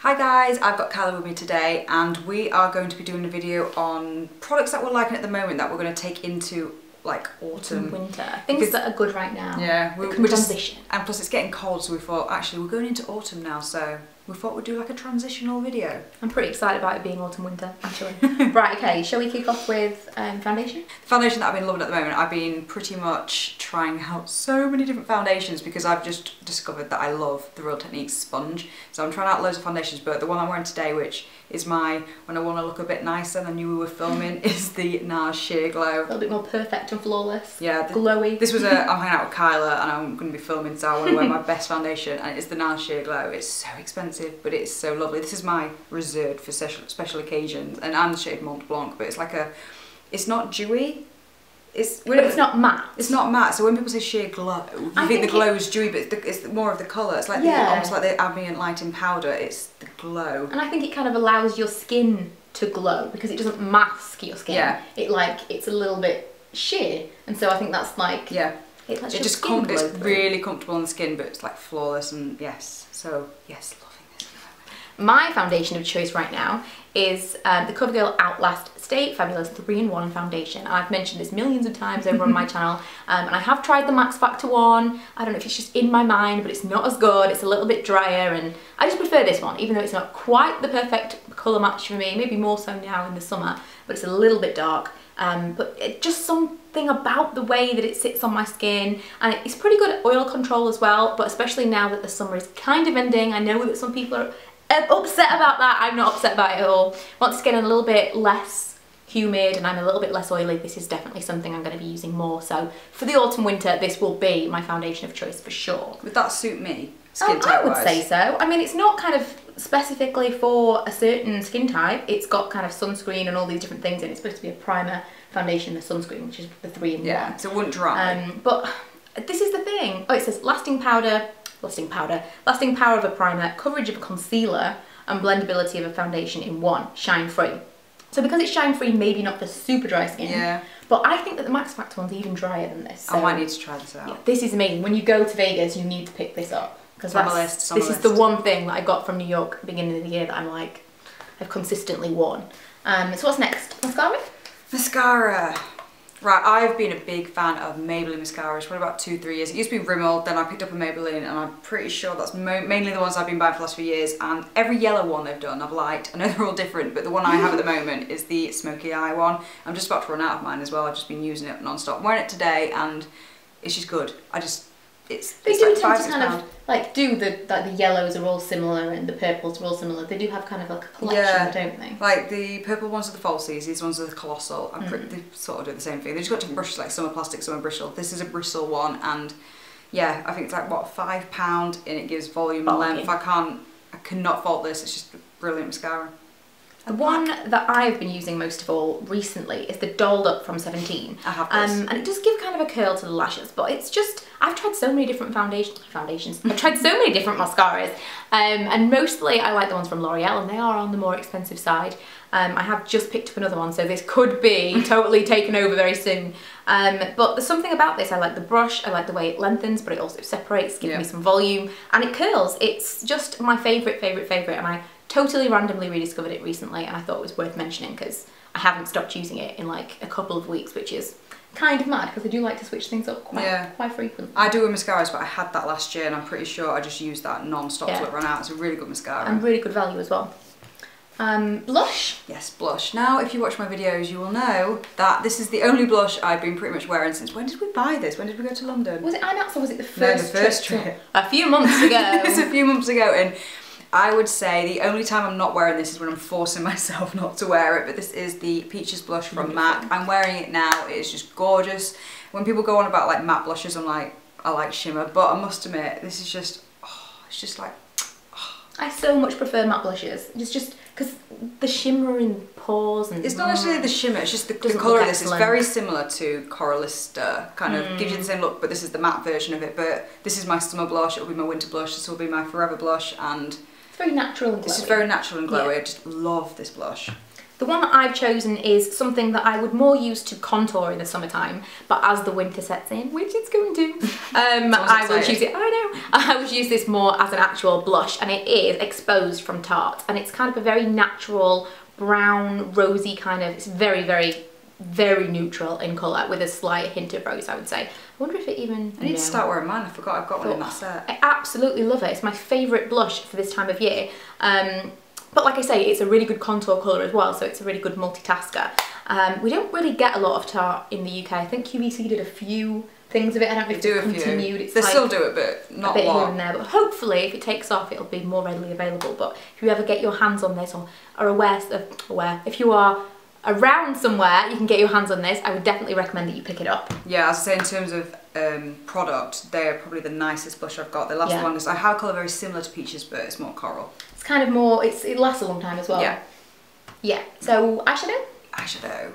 Hi guys, I've got Kyla with me today and we are going to be doing a video on products that we're liking at the moment that we're going to take into like autumn. Winter. Things that are good right now. Yeah, we're transition. And plus it's getting cold, so we thought actually we're going into autumn now, so we thought we'd do like a transitional video. I'm pretty excited about it being autumn winter actually. Right, okay, shall we kick off with foundation? The foundation that I've been loving at the moment, I've been pretty much trying out so many different foundations because I've just discovered that I love the Real Techniques sponge. So I'm trying out loads of foundations, but the one I'm wearing today, which is my, when I want to look a bit nicer than I knew we were filming, is the NARS Sheer Glow. A little bit more perfect and flawless. Yeah. Glowy. This was I'm hanging out with Kyla and I'm going to be filming, so I want to wear my best foundation, and it's the NARS Sheer Glow. It's so expensive, but it's so lovely. This is my reserved for special occasions, and I'm the shade Mont Blanc, but it's like a, it's not dewy. It's not matte. It's not matte. So when people say sheer glow, you think the glow is dewy, but it's more of the colour. It's like almost like the ambient light in powder. It's the glow. And I think it kind of allows your skin to glow because it doesn't mask your skin. Yeah. It's a little bit sheer, and so I think that's like It lets your skin glow it's really comfortable on the skin, but it's like flawless, and yes, loving this. My foundation of choice right now is the CoverGirl Outlast Stay Fabulous 3-in-1 foundation. I've mentioned this millions of times over on my channel, and I have tried the Max Factor one. I don't know if it's just in my mind, but it's not as good. It's a little bit drier, and I just prefer this one, even though it's not quite the perfect colour match for me, maybe more so now in the summer, but it's a little bit dark. But it just something about the way that it sits on my skin, and it's pretty good at oil control as well, but especially now that the summer is kind of ending. I know that some people are upset about that. I'm not upset about it at all. Once it's getting a little bit less humid and I'm a little bit less oily, this is definitely something I'm going to be using more. So for the autumn winter, this will be my foundation of choice for sure. Would that suit me, skin type wise? I would say so. I mean, it's not kind of specifically for a certain skin type. It's got kind of sunscreen and all these different things, and it's supposed to be a primer, foundation, the sunscreen, which is the 3-in-1. Yeah, so it wouldn't dry. But this is the thing. Oh, it says lasting power of a primer, coverage of a concealer, and blendability of a foundation in one, shine free. So because it's shine free, maybe not for super dry skin, but I think that the Max Factor one's even drier than this. So, I might need to try this out. Yeah, this is amazing. When you go to Vegas, you need to pick this up, because this is the one thing that I got from New York at the beginning of the year that I'm like, I've consistently worn. So what's next? Mascara? Mascara. Right, I've been a big fan of Maybelline mascaras for about 2-3 years. It used to be Rimmel, then I picked up a Maybelline, and I'm pretty sure that's mainly the ones I've been buying for the last few years, and every yellow one they've done I've liked. I know they're all different, but the one I have at the moment is the Smoky Eye one. I'm just about to run out of mine as well. I've just been using it non-stop. I'm wearing it today and it's just good. They do tend to kind of like do the yellows are all similar and the purples are all similar. They do have kind of like a collection, don't they? Like the purple ones are the falsies, these ones are the colossal. They sort of do the same thing. They've just got different brushes, like some are plastic, some are bristle. This is a bristle one, and yeah, I think it's like what, £5, and it gives volume and length. I cannot fault this. It's just a brilliant mascara. The one that I've been using most of all recently is the Dolled Up from 17. I have this. And it does give kind of a curl to the lashes, but it's just, I've tried so many different foundations. I've tried so many different mascaras, and mostly I like the ones from L'Oreal, and they are on the more expensive side. I have just picked up another one, so this could be totally taken over very soon. But there's something about this. I like the brush, I like the way it lengthens, but it also separates, gives me some volume, and it curls. It's just my favourite, and I totally randomly rediscovered it recently, and I thought it was worth mentioning because I haven't stopped using it in like a couple of weeks, which is kind of mad because I do like to switch things up quite frequently. I do with mascaras, but I had that last year and I'm pretty sure I just used that non-stop till it ran out. It's a really good mascara. And really good value as well. Blush? Yes, blush. Now, if you watch my videos, you will know that this is the only blush I've been pretty much wearing since, when did we buy this? When did we go to London? Was it IMAX or was it the first No, the first trip. A few months ago. It's a few months ago, and I would say the only time I'm not wearing this is when I'm forcing myself not to wear it, but this is the Peaches blush from MAC. I'm wearing it now. It is just gorgeous. When people go on about like matte blushes, I'm like, I like shimmer, but I must admit, this is just, it's just like, I so much prefer matte blushes. It's just because the shimmer in the pores and... It's not necessarily the shimmer, it's just the colour of this is very similar to Coralista, kind of gives you the same look, but this is the matte version of it. But this is my summer blush, it will be my winter blush, this will be my forever blush, and it's very natural and glowy. This is very natural and glowy. I just love this blush. The one that I've chosen is something that I would more use to contour in the summertime, but as the winter sets in, which it's going to, I will use it, I will use this more as an actual blush, and it is Exposed from Tarte, and it's kind of a very natural, brown, rosy kind of, it's very, very, very neutral in colour with a slight hint of rose, I would say. I wonder if it even... I need to start wearing mine, I forgot I've got one in that set. I absolutely love it, it's my favourite blush for this time of year. But like I say, it's a really good contour colour as well, so it's a really good multitasker. We don't really get a lot of Tarte in the UK. I think QVC did a few things of it. I don't know if it's continued. It's they like still do it, but not a bit a lot. here and there. But hopefully, if it takes off, it'll be more readily available. But if you ever get your hands on this, or are aware, if you are around somewhere, you can get your hands on this, I would definitely recommend that you pick it up. Yeah, as I say, in terms of product, they're probably the nicest blush I've got. They last the longest. I have a colour very similar to Peaches, but it's more coral. It's kind of more, it lasts a long time as well. Yeah. Yeah, so eyeshadow? Eyeshadow.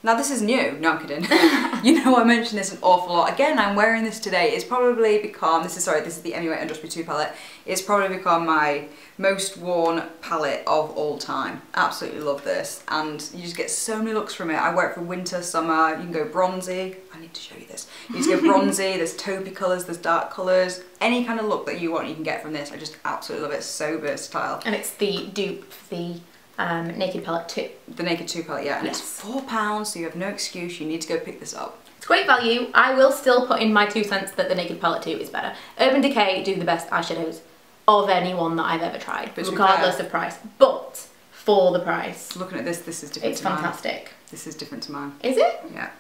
Now this is new, no I'm kidding. You know I mentioned this an awful lot. Again, I'm wearing this today. It's probably become, this is the MUA Undress 2 palette. It's probably become my most worn palette of all time. Absolutely love this. And you just get so many looks from it. I wear it for winter, summer, you can go bronzy. I need to show you this. You just go bronzy, there's taupey colours, there's dark colours. Any kind of look that you want you can get from this. I just absolutely love it, it's so versatile. And it's the dupe for the Naked Palette 2. The Naked 2 palette, yeah, and it's £4, so you have no excuse, you need to go pick this up. It's great value. I will still put in my 2 cents that the Naked Palette 2 is better. Urban Decay do the best eyeshadows of anyone that I've ever tried, but regardless of price. But for the price. Looking at this, this is different it's to mine. It's fantastic. This is different to mine. Is it? Yeah.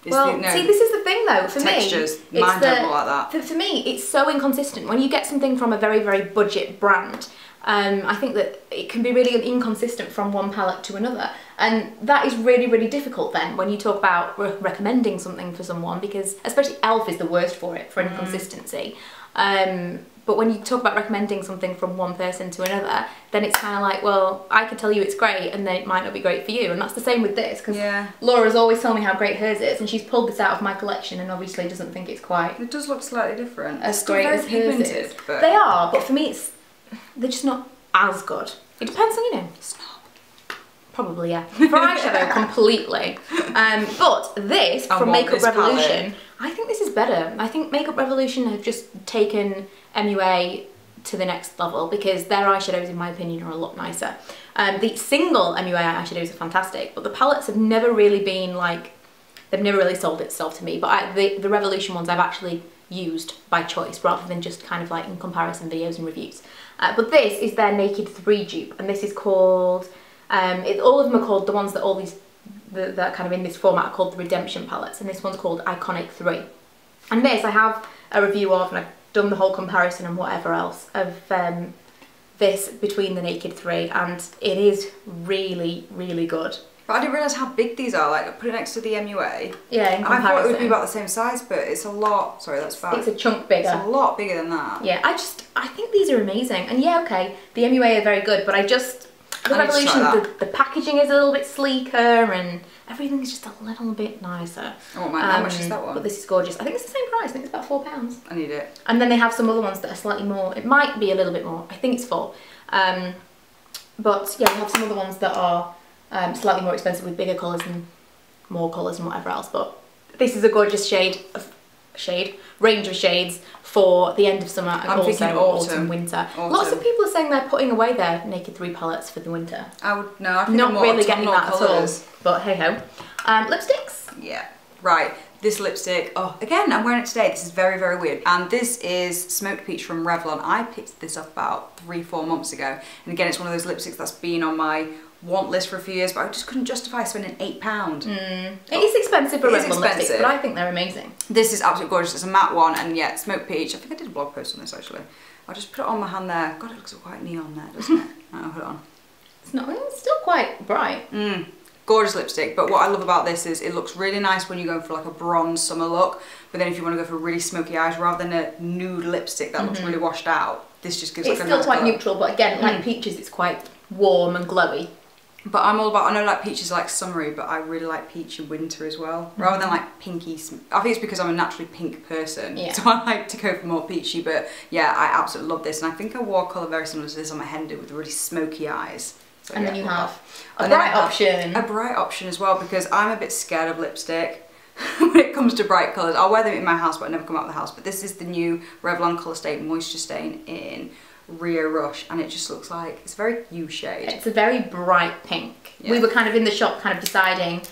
Well, see, this is the thing though, for textures, me, mine don't look like that. For me, it's so inconsistent. When you get something from a very, very budget brand, I think that it can be really inconsistent from one palette to another. And that is really, really difficult then when you talk about recommending something for someone, because especially e.l.f. is the worst for it, for inconsistency. But when you talk about recommending something from one person to another, then it's kind of like, well, I could tell you it's great and then it might not be great for you. And that's the same with this, because Laura's always told me how great hers is, and she's pulled this out of my collection and obviously doesn't think it's quite... It does look slightly different. As great as hers is. But they are, but for me they're just not as good. It depends on, you know. Snob. Probably, yeah. For eyeshadow, completely. But this, from Makeup Revolution, I think this is better. I think Makeup Revolution have just taken MUA to the next level, because their eyeshadows, in my opinion, are a lot nicer. The single MUA eyeshadows are fantastic, but the palettes have never really been like, they've never really sold itself to me. But the Revolution ones I've actually used by choice, rather than just kind of like in comparison videos and reviews. But this is their Naked 3 dupe, and this is called, all of them are called, the ones that all these, that are kind of in this format are called the Redemption palettes, and this one's called Iconic 3. And this I have a review of, and I've done the whole comparison and whatever else of this between the Naked 3, and it is really, really good. But I didn't realise how big these are, like I put it next to the MUA. Yeah, in comparison. I thought it would be about the same size, but it's a lot, sorry that's bad. It's a chunk bigger. It's a lot bigger than that. Yeah, I think these are amazing. And yeah, okay, the MUA are very good, but the Revolution, the packaging is a little bit sleeker and everything's just a little bit nicer. Oh man, how much is that one? But this is gorgeous. I think it's the same price, I think it's about £4. I need it. And then they have some other ones that are slightly more, it might be a little bit more, I think it's £4. But yeah, they have some other ones that are slightly more expensive with bigger colours and more colours and whatever else, but this is a gorgeous range of shades for the end of summer and also autumn, winter. Lots of people are saying they're putting away their Naked 3 palettes for the winter. I think not really getting that at all, but hey ho. Lipsticks? Yeah, right. This lipstick, oh, again, I'm wearing it today. This is very, very weird. And this is Smoked Peach from Revlon. I picked this up about 3-4 months ago. And again, it's one of those lipsticks that's been on my want list for a few years, but I just couldn't justify spending £8. It is expensive for Revlon lipsticks, but I think they're amazing. This is absolutely gorgeous. It's a matte one, and yeah, Smoked Peach. I think I did a blog post on this actually. I'll just put it on my hand there. God, it looks quite neon there, doesn't it? I'll put it on. It's still quite bright. Gorgeous lipstick, but what I love about this is it looks really nice when you're going for like a bronze summer look, but then if you want to go for really smoky eyes, rather than a nude lipstick that looks really washed out, this just gives like a nice It's still quite color. neutral, but again, like Peaches, it's quite warm and glowy. But I'm all about, I know like peach is like summery, but I really like peach in winter as well. Rather than like pinky, I think it's because I'm a naturally pink person. Yeah. So I like to go for more peachy, but yeah, I absolutely love this. And I think I wore a colour very similar to this on my hen with really smoky eyes. So, and yeah, then you have a and bright option. A bright option as well, because I'm a bit scared of lipstick when it comes to bright colours. I'll wear them in my house, but I never come out of the house. But this is the new Revlon Colour State Moisture Stain in Rio Rush, and it just looks like it's a very U shade. It's a very bright pink. Yeah. We were kind of in the shop kind of deciding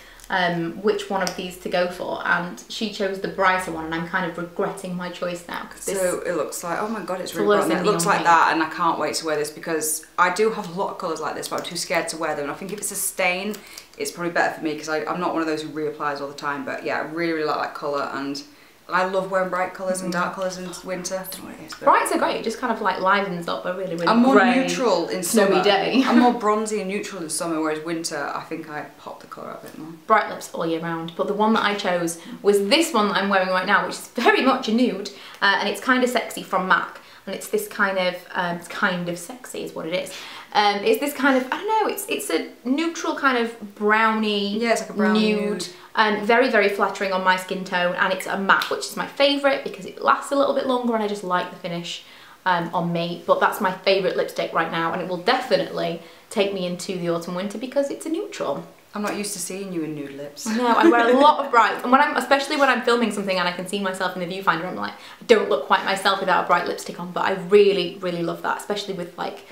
which one of these to go for, and she chose the brighter one, and I'm kind of regretting my choice now. So it looks like, oh my god, it's really bright. It looks like that, and I can't wait to wear this because I do have a lot of colours like this, but I'm too scared to wear them. And I think if it's a stain, it's probably better for me because I'm not one of those who reapplies all the time. But yeah, I really, really like that colour, and I love wearing bright colours and dark colours in winter. I don't know what it is. Brights are great. It just kind of like livens up a really, really I'm more grey, neutral in summer. snowy day. I'm more bronzy and neutral in summer, whereas winter, I think I pop the colour out a bit more. Bright lips all year round. But the one that I chose was this one that I'm wearing right now, which is very much a nude, and it's Kind of Sexy from MAC. And it's this kind of sexy is what it is. It's this kind of, I don't know, it's a neutral kind of brownie, yeah, it's like a brown nude. And very, very flattering on my skin tone, and it's a matte, which is my favourite because it lasts a little bit longer and I just like the finish on me. But that's my favourite lipstick right now, and it will definitely take me into the autumn winter because it's a neutral. I'm not used to seeing you in nude lips. No, I wear a lot of brights, and especially when I'm filming something and I can see myself in the viewfinder, I'm like, I don't look quite myself without a bright lipstick on, but I really, really love that, especially with like,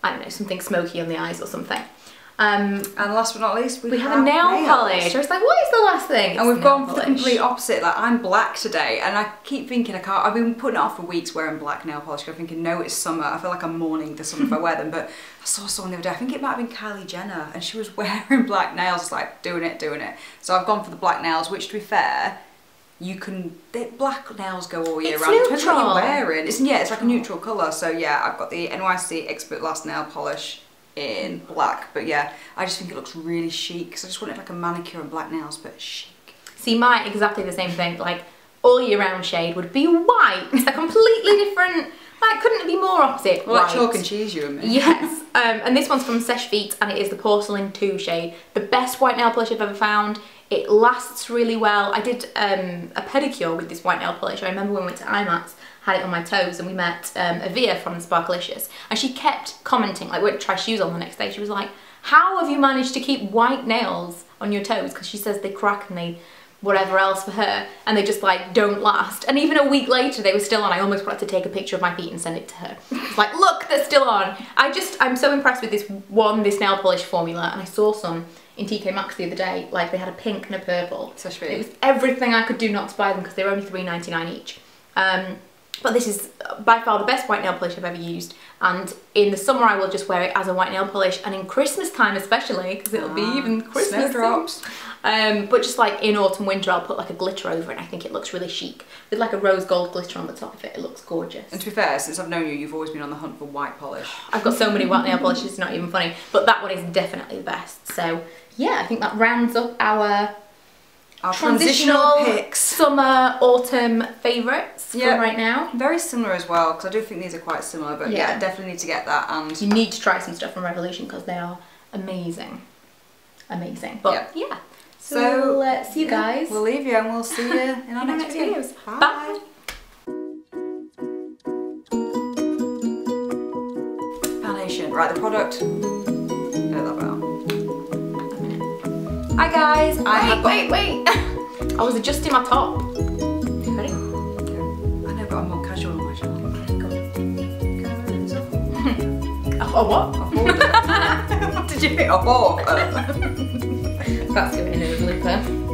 I don't know, something smoky on the eyes or something. And last but not least, we have a nail polish. I was like, what is the last thing? And we've gone for the complete opposite. Like, I'm black today, and I keep thinking I've been putting it off for weeks wearing black nail polish. I'm thinking, no, it's summer. I feel like I'm mourning the summer if I wear them. But I saw someone the other day, I think it might have been Kylie Jenner, and she was wearing black nails, like doing it. So I've gone for the black nails, which to be fair, black nails go all year round. Depends what you're wearing. It's like a neutral colour. So yeah, I've got the NYC Expert Lash Nail Polish in black, but yeah, I just think it looks really chic because I just wanted like a manicure and black nails, but chic. See, mine exactly the same thing. Like all year round shade would be white. It's a completely different. Like, couldn't it be more opposite? Well, like chalk and cheese, you and me. Yes. And this one's from Seche Vite, and it is the Porcelain 2 shade. The best white nail polish I've ever found. It lasts really well. I did a pedicure with this white nail polish. I remember when we went to IMAX, had it on my toes, and we met Avia from Sparkalicious, and she kept commenting, like we went to try shoes on the next day, she was like, how have you managed to keep white nails on your toes? Because she says they crack and they whatever else for her, and they just like don't last. And even a week later they were still on. I almost wanted to take a picture of my feet and send it to her. It's like, look, they're still on. I'm so impressed with this nail polish formula, and I saw some in TK Maxx the other day. Like, they had a pink and a purple. So sweet. It was everything I could do not to buy them because they were only $3.99 each. But this is by far the best white nail polish I've ever used, and in the summer I will just wear it as a white nail polish, and in Christmas time especially, because it'll be even Christmas drops. But just like in autumn winter I'll put like a glitter over it, and I think it looks really chic with like a rose gold glitter on the top of it. It looks gorgeous. And to be fair, since I've known you, you've always been on the hunt for white polish. I've got so many white nail polishes, it's not even funny, but that one is definitely the best. So yeah, I think that rounds up our transitional picks, summer, autumn favourites for right now. Very similar as well, because I do think these are quite similar, but yeah, definitely need to get that. And you need to try some stuff from Revolution because they are amazing. Amazing. But yeah. So we'll see you guys. We'll leave you and we'll see you in our next videos. Bye. Bye. Foundation. Right, the product. Hi guys. Wait. I was adjusting my top. Ready? I know, but I'm more casual on my channel. A what? What did you hit? A hawk? That's giving it a blooper.